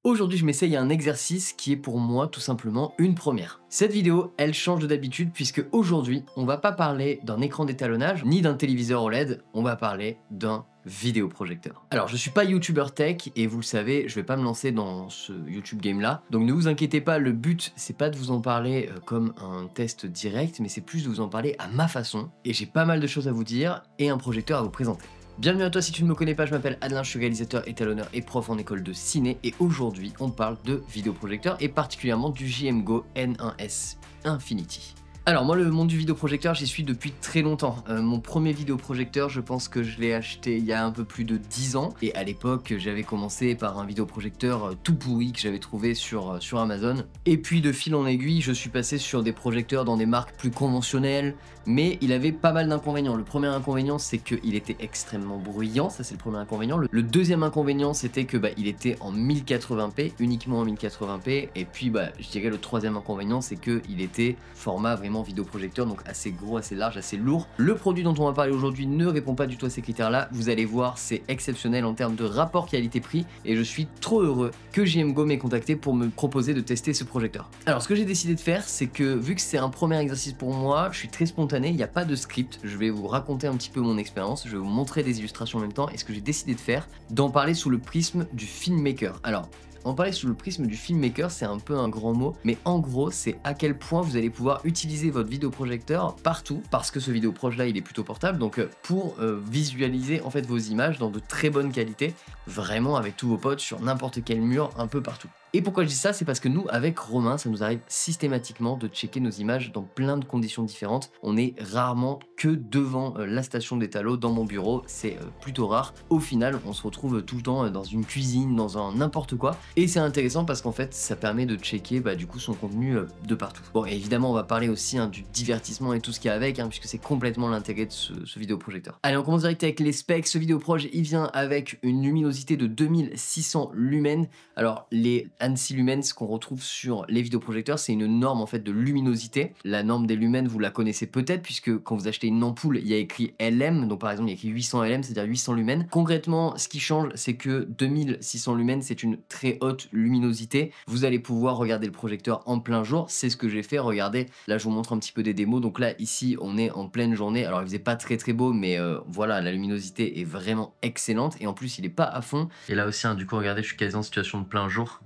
Aujourd'hui, je m'essaye à un exercice qui est pour moi tout simplement une première. Cette vidéo, elle change de d'habitude puisque aujourd'hui, on va pas parler d'un écran d'étalonnage ni d'un téléviseur OLED, on va parler d'un vidéoprojecteur. Alors, je suis pas youtubeur tech et vous le savez, je vais pas me lancer dans ce YouTube game là. Donc ne vous inquiétez pas, le but c'est pas de vous en parler comme un test direct, mais c'est plus de vous en parler à ma façon. Et j'ai pas mal de choses à vous dire et un projecteur à vous présenter. Bienvenue à toi, si tu ne me connais pas, je m'appelle Adelin, je suis réalisateur, étalonneur et prof en école de ciné et aujourd'hui on parle de vidéoprojecteur et particulièrement du JMGO N1S Infinity. Alors moi le monde du vidéoprojecteur j'y suis depuis très longtemps. Mon premier vidéoprojecteur je pense que je l'ai acheté il y a un peu plus de 10 ans et à l'époque j'avais commencé par un vidéoprojecteur tout pourri que j'avais trouvé sur Amazon. Et puis de fil en aiguille je suis passé sur des projecteurs dans des marques plus conventionnelles mais il avait pas mal d'inconvénients. Le premier inconvénient c'est qu'il était extrêmement bruyant, ça c'est le premier inconvénient. Le deuxième inconvénient c'était que il était en 1080p, uniquement en 1080p et puis je dirais le troisième inconvénient c'est qu'il était format vraiment vidéoprojecteur, donc assez gros, assez large, assez lourd. Le produit dont on va parler aujourd'hui ne répond pas du tout à ces critères là, vous allez voir c'est exceptionnel en termes de rapport qualité-prix et je suis trop heureux que JMGO m'ait contacté pour me proposer de tester ce projecteur. Alors ce que j'ai décidé de faire c'est que vu que c'est un premier exercice pour moi, je suis très spontané, il n'y a pas de script, je vais vous raconter un petit peu mon expérience, je vais vous montrer des illustrations en même temps et ce que j'ai décidé de faire, d'en parler sous le prisme du filmmaker. Alors en parler sous le prisme du filmmaker, c'est un peu un grand mot, mais en gros, c'est à quel point vous allez pouvoir utiliser votre vidéoprojecteur partout, parce que ce vidéoproche là, il est plutôt portable, donc pour visualiser en fait vos images dans de très bonne qualité, vraiment avec tous vos potes sur n'importe quel mur, un peu partout. Et pourquoi je dis ça, c'est parce que nous, avec Romain, ça nous arrive systématiquement de checker nos images dans plein de conditions différentes. On est rarement que devant la station d'étalo dans mon bureau, c'est plutôt rare. Au final, on se retrouve tout le temps dans une cuisine, dans un n'importe quoi. Et c'est intéressant parce qu'en fait, ça permet de checker du coup son contenu de partout. Bon, et évidemment, on va parler aussi du divertissement et tout ce qu'il y a avec, puisque c'est complètement l'intérêt de ce vidéoprojecteur. Allez, on commence direct avec les specs. Ce vidéoproj, il vient avec une luminosité de 2600 lumens. Alors, les ANSI lumens qu'on retrouve sur les vidéoprojecteurs, c'est une norme en fait de luminosité. La norme des lumens, vous la connaissez peut-être puisque quand vous achetez une ampoule, il y a écrit LM, donc par exemple il y a écrit 800 LM, c'est-à-dire 800 lumens. Concrètement, ce qui change, c'est que 2600 lumens, c'est une très haute luminosité. Vous allez pouvoir regarder le projecteur en plein jour, c'est ce que j'ai fait. Regardez, là je vous montre un petit peu des démos. Donc là, ici, on est en pleine journée. Alors il faisait pas très beau, mais voilà, la luminosité est vraiment excellente et en plus il est pas à fond. Et là aussi, du coup, regardez, je suis quasi en situation de plein jour.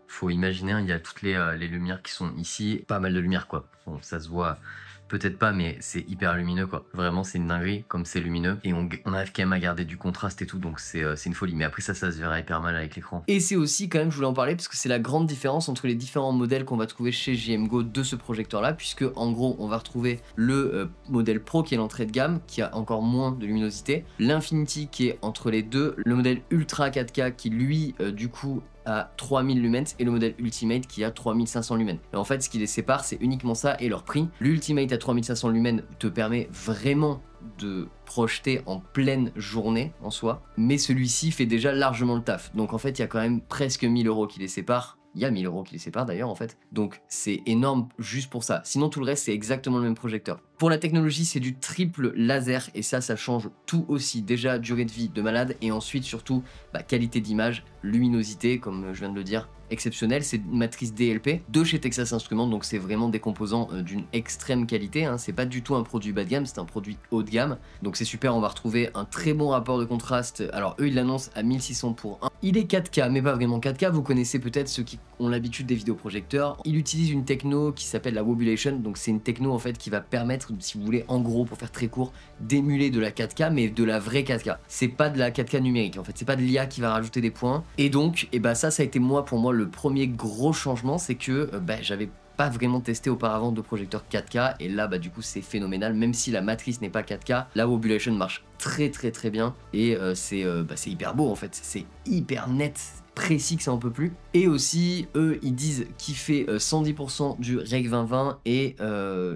Faut imaginer, il y a toutes les lumières qui sont ici, pas mal de lumière quoi. Bon, ça se voit peut-être pas, mais c'est hyper lumineux quoi. Vraiment, c'est une dinguerie comme c'est lumineux. Et on arrive quand même à garder du contraste et tout, donc c'est une folie. Mais après ça se verra hyper mal avec l'écran. Et c'est aussi quand même, je voulais en parler, parce que c'est la grande différence entre les différents modèles qu'on va trouver chez JMGO de ce projecteur là, puisque en gros, on va retrouver le modèle Pro qui est l'entrée de gamme, qui a encore moins de luminosité, l'Infinity qui est entre les deux, le modèle Ultra 4K qui lui, du coup, à 3000 lumens et le modèle Ultimate qui a 3500 lumens. Et en fait, ce qui les sépare, c'est uniquement ça et leur prix. L'Ultimate à 3500 lumens te permet vraiment de projeter en pleine journée en soi, mais celui-ci fait déjà largement le taf. Donc en fait, il y a quand même presque 1000 € qui les séparent. Il y a 1000 € qui les séparent d'ailleurs en fait. Donc c'est énorme juste pour ça. Sinon tout le reste c'est exactement le même projecteur. Pour la technologie c'est du triple laser et ça change tout aussi. Déjà durée de vie de malade et ensuite surtout qualité d'image, luminosité comme je viens de le dire, exceptionnel. C'est une matrice DLP de chez Texas Instruments, donc c'est vraiment des composants d'une extrême qualité. C'est pas du tout un produit bas de gamme, c'est un produit haut de gamme. Donc c'est super, on va retrouver un très bon rapport de contraste. Alors eux ils l'annoncent à 1600 pour 1. Il est 4K mais pas vraiment 4K, vous connaissez peut-être ceux qui ont l'habitude des vidéoprojecteurs. Il utilise une techno qui s'appelle la Wobulation, donc c'est une techno en fait qui va permettre, si vous voulez en gros pour faire très court, d'émuler de la 4K mais de la vraie 4K. C'est pas de la 4K numérique en fait, c'est pas de l'IA qui va rajouter des points. Et donc ça a été pour moi le premier gros changement, c'est que j'avais pas vraiment testé auparavant de projecteur 4K et là du coup c'est phénoménal, même si la matrice n'est pas 4K, la Wobulation marche très bien et c'est hyper beau en fait, c'est hyper net, précis que ça en peut plus. Et aussi eux ils disent qu'il fait 110% du Rec 2020 et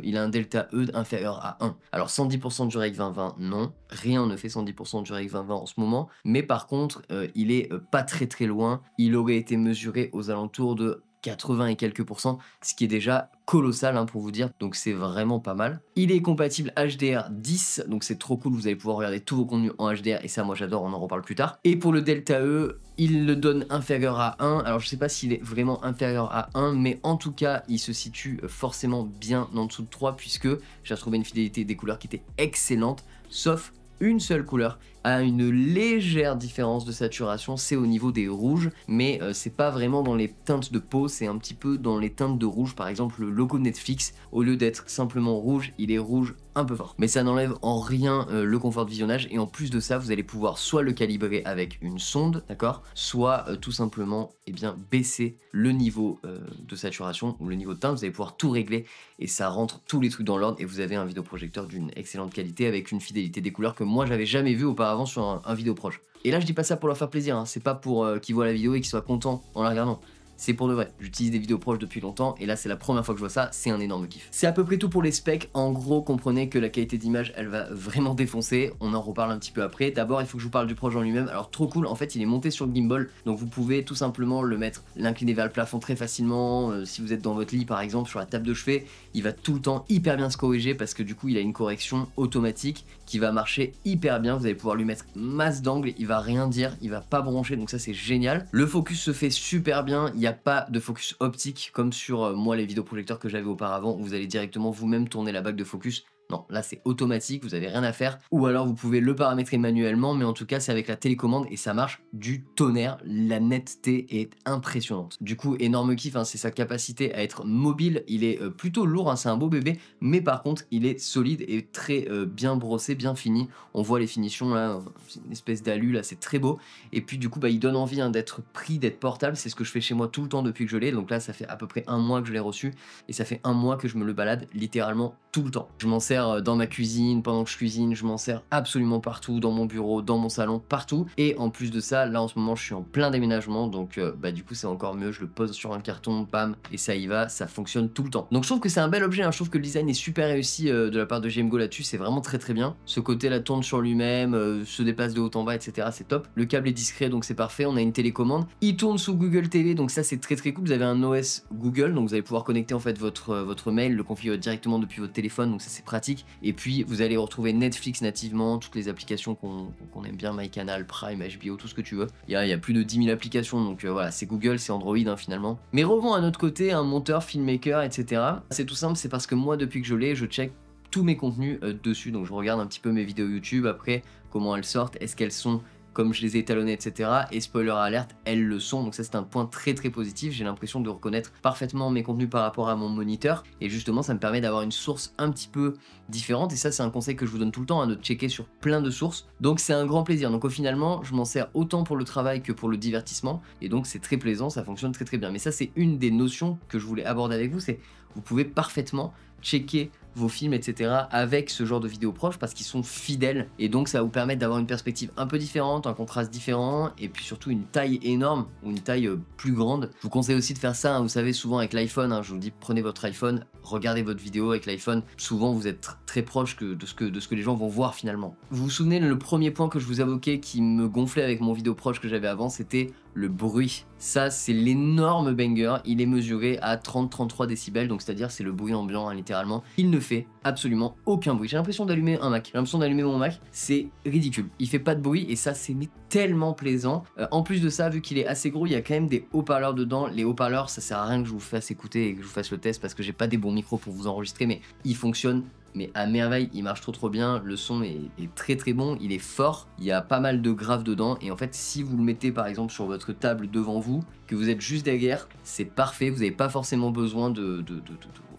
il a un delta E inférieur à 1. Alors 110% du Rec 2020 non, rien ne fait 110% du Rec 2020 en ce moment, mais par contre il est pas très loin, il aurait été mesuré aux alentours de 80 et quelques %, ce qui est déjà colossal hein, pour vous dire, donc c'est vraiment pas mal. Il est compatible HDR10, donc c'est trop cool, vous allez pouvoir regarder tous vos contenus en HDR et ça moi j'adore, on en reparle plus tard. Et pour le Delta E, il le donne inférieur à 1, alors je sais pas s'il est vraiment inférieur à 1, mais en tout cas il se situe forcément bien en dessous de 3 puisque j'ai retrouvé une fidélité des couleurs qui était excellente, sauf une seule couleur a une légère différence de saturation, c'est au niveau des rouges, mais c'est pas vraiment dans les teintes de peau, c'est un petit peu dans les teintes de rouge. Par exemple, le logo Netflix, au lieu d'être simplement rouge, il est rouge un peu fort. Mais ça n'enlève en rien le confort de visionnage, et en plus de ça, vous allez pouvoir soit le calibrer avec une sonde, d'accord, soit tout simplement baisser le niveau de saturation ou le niveau de teinte, vous allez pouvoir tout régler, et ça rentre tous les trucs dans l'ordre, et vous avez un vidéoprojecteur d'une excellente qualité avec une fidélité des couleurs que moi j'avais jamais vu auparavant sur un vidéo proche. Et là je dis pas ça pour leur faire plaisir, hein. C'est pas pour qu'ils voient la vidéo et qu'ils soient contents en la regardant. C'est pour de vrai, j'utilise des vidéos proches depuis longtemps et là c'est la première fois que je vois ça, c'est un énorme kiff. C'est à peu près tout pour les specs, en gros comprenez que la qualité d'image elle va vraiment défoncer, on en reparle un petit peu après. D'abord il faut que je vous parle du proche en lui-même, alors trop cool, en fait il est monté sur le gimbal, donc vous pouvez tout simplement le mettre, l'incliner vers le plafond très facilement, si vous êtes dans votre lit par exemple, sur la table de chevet, il va tout le temps hyper bien se corriger parce que du coup il a une correction automatique qui va marcher hyper bien, vous allez pouvoir lui mettre masse d'angles, il va rien dire, il va pas broncher, donc ça c'est génial. Le focus se fait super bien, il n'y a pas de focus optique comme sur moi les vidéoprojecteurs que j'avais auparavant où vous allez directement vous-même tourner la bague de focus. Non, là c'est automatique, vous avez rien à faire. Ou alors vous pouvez le paramétrer manuellement, mais en tout cas c'est avec la télécommande et ça marche du tonnerre. La netteté est impressionnante. Du coup, énorme kiff, hein, c'est sa capacité à être mobile. Il est plutôt lourd, hein, c'est un beau bébé, mais par contre il est solide et très bien brossé, bien fini. On voit les finitions là, c'est une espèce d'alu là, c'est très beau. Et puis du coup, il donne envie hein, d'être pris, d'être portable. C'est ce que je fais chez moi tout le temps depuis que je l'ai. Donc là, ça fait à peu près un mois que je l'ai reçu et ça fait un mois que je me le balade littéralement tout le temps. Je m'en sers dans ma cuisine, pendant que je cuisine, je m'en sers absolument partout, dans mon bureau, dans mon salon, partout. Et en plus de ça, là en ce moment je suis en plein déménagement, donc du coup c'est encore mieux, je le pose sur un carton, bam, et ça y va, ça fonctionne tout le temps. Donc je trouve que c'est un bel objet, hein. Je trouve que le design est super réussi de la part de GMGO là-dessus, c'est vraiment très bien. Ce côté là tourne sur lui-même, se déplace de haut en bas, etc. C'est top. Le câble est discret, donc c'est parfait, on a une télécommande. Il tourne sous Google TV, donc ça c'est très cool. Vous avez un OS Google, donc vous allez pouvoir connecter en fait votre mail, le configurer directement depuis votre téléphone, donc ça c'est pratique. Et puis vous allez retrouver Netflix nativement, toutes les applications qu'on aime bien, MyCanal, Prime, HBO, tout ce que tu veux. Il y a plus de 10 000 applications, donc voilà, c'est Google, c'est Android hein, finalement. Mais revenons à notre côté, un monteur, filmmaker, etc. C'est tout simple, c'est parce que moi depuis que je l'ai, je check tous mes contenus dessus, donc je regarde un petit peu mes vidéos YouTube, après comment elles sortent, est-ce qu'elles sont comme je les ai étalonnés, etc. Et spoiler alerte, elles le sont, donc ça c'est un point très positif. J'ai l'impression de reconnaître parfaitement mes contenus par rapport à mon moniteur, et justement ça me permet d'avoir une source un petit peu différente, et ça c'est un conseil que je vous donne tout le temps, hein, de checker sur plein de sources, donc c'est un grand plaisir. Donc au finalement, je m'en sers autant pour le travail que pour le divertissement, et donc c'est très plaisant, ça fonctionne très bien. Mais ça c'est une des notions que je voulais aborder avec vous, c'est vous pouvez parfaitement checker vos films, etc. avec ce genre de vidéos proches parce qu'ils sont fidèles et donc ça va vous permettre d'avoir une perspective un peu différente, un contraste différent et puis surtout une taille énorme ou une taille plus grande. Je vous conseille aussi de faire ça, hein, vous savez souvent avec l'iPhone, hein, je vous dis prenez votre iPhone, regardez votre vidéo avec l'iPhone, souvent vous êtes très proche de ce que les gens vont voir finalement. Vous vous souvenez, le premier point que je vous évoquais qui me gonflait avec mon vidéo proche que j'avais avant, c'était le bruit. Ça c'est l'énorme banger, il est mesuré à 30-33 décibels, donc c'est-à-dire c'est le bruit ambiant hein, littéralement. Il ne fait absolument aucun bruit. J'ai l'impression d'allumer un Mac, j'ai l'impression d'allumer mon Mac, c'est ridicule. Il fait pas de bruit et ça c'est tellement plaisant. En plus de ça, vu qu'il est assez gros, il y a quand même des haut-parleurs dedans. Les haut-parleurs, ça sert à rien que je vous fasse écouter et que je vous fasse le test parce que j'ai pas des bons micros pour vous enregistrer, mais ils fonctionnent mais à merveille, il marche trop bien, le son est très bon, il est fort, il y a pas mal de graves dedans et en fait si vous le mettez par exemple sur votre table devant vous, que vous êtes juste derrière, c'est parfait, vous n'avez pas forcément besoin de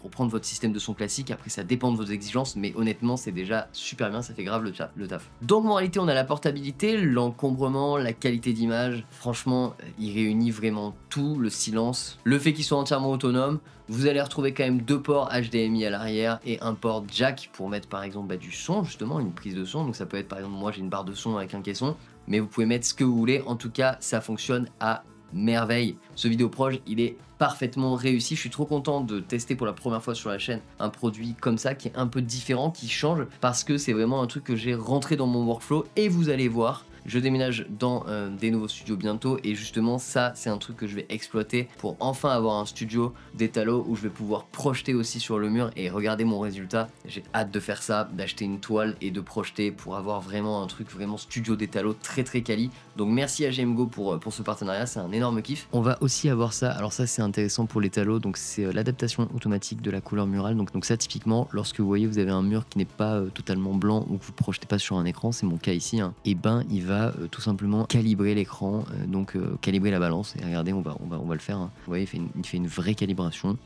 reprendre votre système de son classique, après ça dépend de vos exigences, mais honnêtement c'est déjà super bien, ça fait grave le taf. Donc en réalité on a la portabilité, l'encombrement, la qualité d'image, franchement il réunit vraiment tout, le silence, le fait qu'il soit entièrement autonome. Vous allez retrouver quand même 2 ports HDMI à l'arrière et un port jack pour mettre par exemple du son, justement une prise de son, donc ça peut être par exemple moi j'ai une barre de son avec un caisson, mais vous pouvez mettre ce que vous voulez, en tout cas ça fonctionne à merveille. Ce vidéo proche il est parfaitement réussi, je suis trop content de tester pour la première fois sur la chaîne un produit comme ça qui est un peu différent, qui change, parce que c'est vraiment un truc que j'ai rentré dans mon workflow et vous allez voir, je déménage dans des nouveaux studios bientôt et justement ça c'est un truc que je vais exploiter pour enfin avoir un studio d'étalo où je vais pouvoir projeter aussi sur le mur et regarder mon résultat. J'ai hâte de faire ça, d'acheter une toile et de projeter pour avoir vraiment un truc vraiment studio d'étalo très quali. Donc merci à GMGO pour ce partenariat, c'est un énorme kiff. On va aussi avoir ça, alors ça c'est intéressant pour l'étalo, donc c'est l'adaptation automatique de la couleur murale. Donc ça typiquement lorsque vous voyez vous avez un mur qui n'est pas totalement blanc ou que vous projetez pas sur un écran, c'est mon cas ici, hein, et ben il va tout simplement calibrer l'écran, donc calibrer la balance. Et regardez, on va le faire, hein. Vous voyez, il fait une vraie calibration.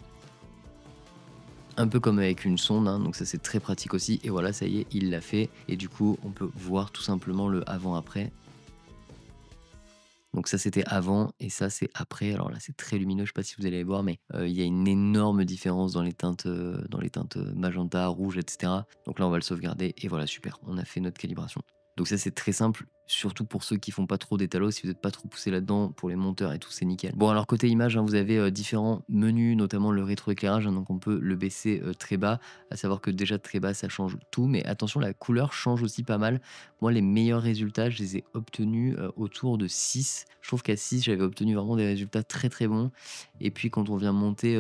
Un peu comme avec une sonde, hein, donc ça c'est très pratique aussi. Et voilà, ça y est, il l'a fait. Et du coup, on peut voir tout simplement le avant-après. Donc ça c'était avant et ça c'est après. Alors là c'est très lumineux, je sais pas si vous allez voir, mais il y a une énorme différence dans les teintes magenta, rouge, etc. Donc là on va le sauvegarder et voilà, super, on a fait notre calibration. Donc ça c'est très simple, surtout pour ceux qui font pas trop d'étalo, si vous n'êtes pas trop poussé là-dedans, pour les monteurs et tout, c'est nickel. Bon alors côté image, hein, vous avez différents menus, notamment le rétroéclairage, hein, donc on peut le baisser très bas, à savoir que déjà très bas ça change tout, mais attention la couleur change aussi pas mal. Moi les meilleurs résultats, je les ai obtenus autour de 6. Je trouve qu'à 6 j'avais obtenu vraiment des résultats très bons, et puis quand on vient monter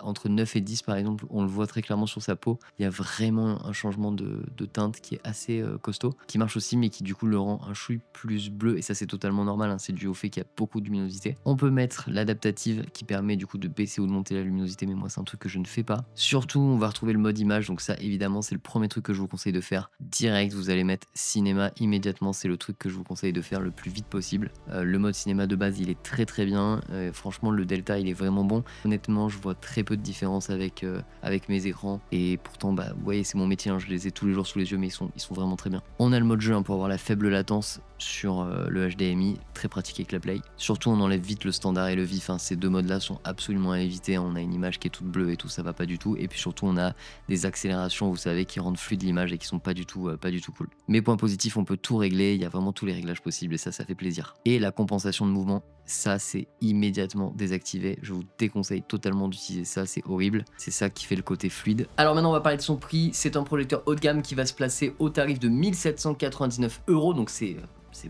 entre 9 et 10 par exemple, on le voit très clairement sur sa peau, il y a vraiment un changement de teinte qui est assez costaud, qui marche aussi mais qui du coup le rend un chouille plus bleu, et ça c'est totalement normal, hein, c'est dû au fait qu'il y a beaucoup de luminosité. On peut mettre l'adaptative qui permet du coup de baisser ou de monter la luminosité, mais moi c'est un truc que je ne fais pas. Surtout on va retrouver le mode image, donc ça évidemment c'est le premier truc que je vous conseille de faire. Direct vous allez mettre cinéma immédiatement, c'est le truc que je vous conseille de faire le plus vite possible. Le mode cinéma de base il est très bien, franchement le delta il est vraiment bon. Honnêtement je vois très peu de différence avec mes écrans, et pourtant bah vous voyez c'est mon métier, hein, je les ai tous les jours sous les yeux, mais ils sont vraiment très bien. On a le mode jeu, hein, pour avoir la faible latence sur le HDMI, très pratique avec la Play. Surtout on enlève vite le standard et le vif, hein. Ces deux modes là sont absolument à éviter, on a une image qui est toute bleue et tout, ça va pas du tout, et puis surtout on a des accélérations, vous savez, qui rendent fluide l'image et qui sont pas du tout cool. Mais point positif, on peut tout régler, il y a vraiment tous les réglages possibles et ça fait plaisir. Et la compensation de mouvement, ça c'est immédiatement désactivé, je vous déconseille totalement d'utiliser ça, c'est horrible, c'est ça qui fait le côté fluide. Alors maintenant on va parler de son prix, c'est un projecteur haut de gamme qui va se placer au tarif de 1799 €, donc c'est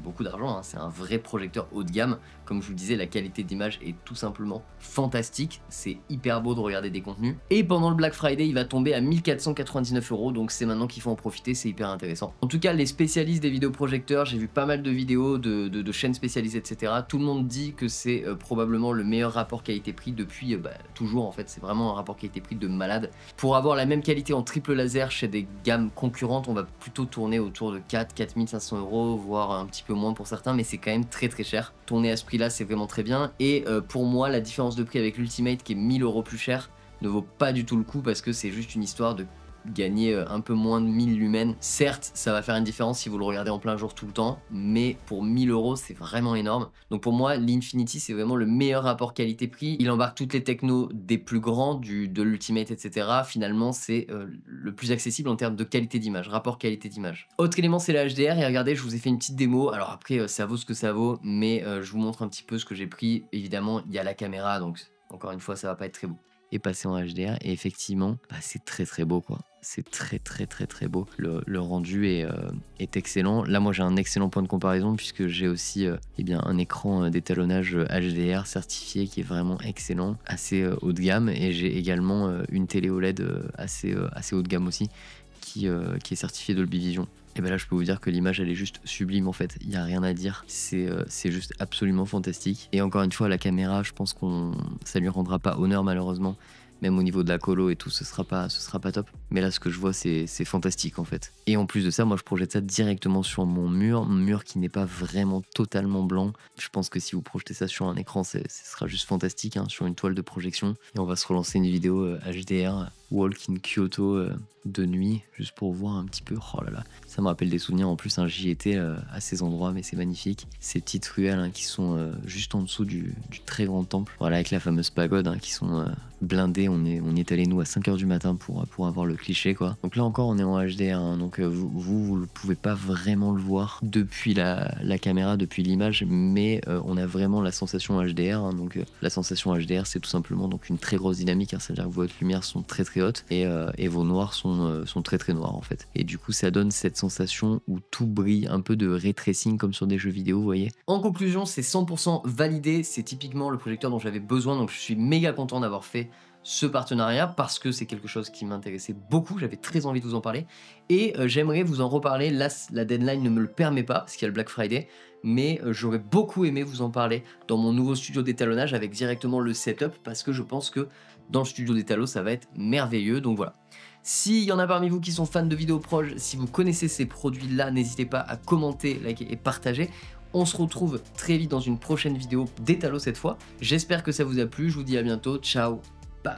beaucoup d'argent, hein. C'est un vrai projecteur haut de gamme. Comme je vous le disais, la qualité d'image est tout simplement fantastique, c'est hyper beau de regarder des contenus. Et pendant le Black Friday, il va tomber à 1499 €, donc c'est maintenant qu'il faut en profiter, c'est hyper intéressant. En tout cas, les spécialistes des vidéoprojecteurs, j'ai vu pas mal de vidéos de chaînes spécialisées, etc. Tout le monde dit que c'est probablement le meilleur rapport qualité-prix depuis toujours, en fait, c'est vraiment un rapport qualité-prix de malade. Pour avoir la même qualité en triple laser chez des gammes concurrentes, on va plutôt tourner autour de 4500 €, voire un petit peu moins pour certains, mais c'est quand même très cher. Tourner à ce prix là c'est vraiment très bien, et pour moi la différence de prix avec l'Ultimate qui est 1000 € plus cher ne vaut pas du tout le coup, parce que c'est juste une histoire de gagner un peu moins de 1000 lumens. Certes ça va faire une différence si vous le regardez en plein jour tout le temps, mais pour 1000 € c'est vraiment énorme. Donc pour moi l'Infinity c'est vraiment le meilleur rapport qualité-prix, il embarque toutes les technos des plus grands, de l'Ultimate, etc. Finalement c'est le plus accessible en termes de qualité d'image, rapport qualité d'image. Autre élément c'est la HDR, et regardez je vous ai fait une petite démo, alors après ça vaut ce que ça vaut, mais je vous montre un petit peu ce que j'ai pris. Évidemment il y a la caméra, donc encore une fois ça va pas être très beau. Et passer en HDR, et effectivement c'est très beau quoi, c'est très beau, le rendu est excellent. Là moi j'ai un excellent point de comparaison puisque j'ai aussi un écran d'étalonnage HDR certifié qui est vraiment excellent, assez haut de gamme, et j'ai également une télé OLED assez haut de gamme aussi qui est certifiée Dolby Vision. Et bien là je peux vous dire que l'image elle est juste sublime en fait, il n'y a rien à dire, c'est juste absolument fantastique. Et encore une fois la caméra, je pense ça lui rendra pas honneur malheureusement, même au niveau de la colo et tout, ce sera pas top. Mais là ce que je vois c'est fantastique en fait. Et en plus de ça, moi je projette ça directement sur mon mur qui n'est pas vraiment totalement blanc. Je pense que si vous projetez ça sur un écran, ce sera juste fantastique, hein, sur une toile de projection. Et on va se relancer une vidéo HDR Walk in Kyoto de nuit, juste pour voir un petit peu. Oh là là, ça me rappelle des souvenirs en plus, hein, j'y étais à ces endroits, mais c'est magnifique. Ces petites ruelles, hein, qui sont juste en dessous du très grand temple, voilà, avec la fameuse pagode, hein, qui sont blindées on y est allé nous à 5h du matin pour avoir le cliché quoi. Donc là encore on est en HDR, hein, donc vous ne pouvez pas vraiment le voir depuis la caméra, depuis l'image, mais on a vraiment la sensation HDR, hein, donc la sensation HDR c'est tout simplement donc une très grosse dynamique, hein, c'est-à-dire que vos lumières sont très très hautes et vos noirs sont très très noirs en fait. Et du coup ça donne cette sensation où tout brille, un peu de ray tracing comme sur des jeux vidéo, vous voyez. En conclusion, c'est 100% validé, c'est typiquement le projecteur dont j'avais besoin, donc je suis méga content d'avoir fait ce partenariat parce que c'est quelque chose qui m'intéressait beaucoup, j'avais très envie de vous en parler et j'aimerais vous en reparler. Là la deadline ne me le permet pas parce qu'il y a le Black Friday, mais j'aurais beaucoup aimé vous en parler dans mon nouveau studio d'étalonnage avec directement le setup parce que je pense que dans le studio d'étalot ça va être merveilleux. Donc voilà, s'il y en a parmi vous qui sont fans de vidéos proches, si vous connaissez ces produits là, n'hésitez pas à commenter, liker et partager. On se retrouve très vite dans une prochaine vidéo d'étalot cette fois. J'espère que ça vous a plu, je vous dis à bientôt, ciao, bam.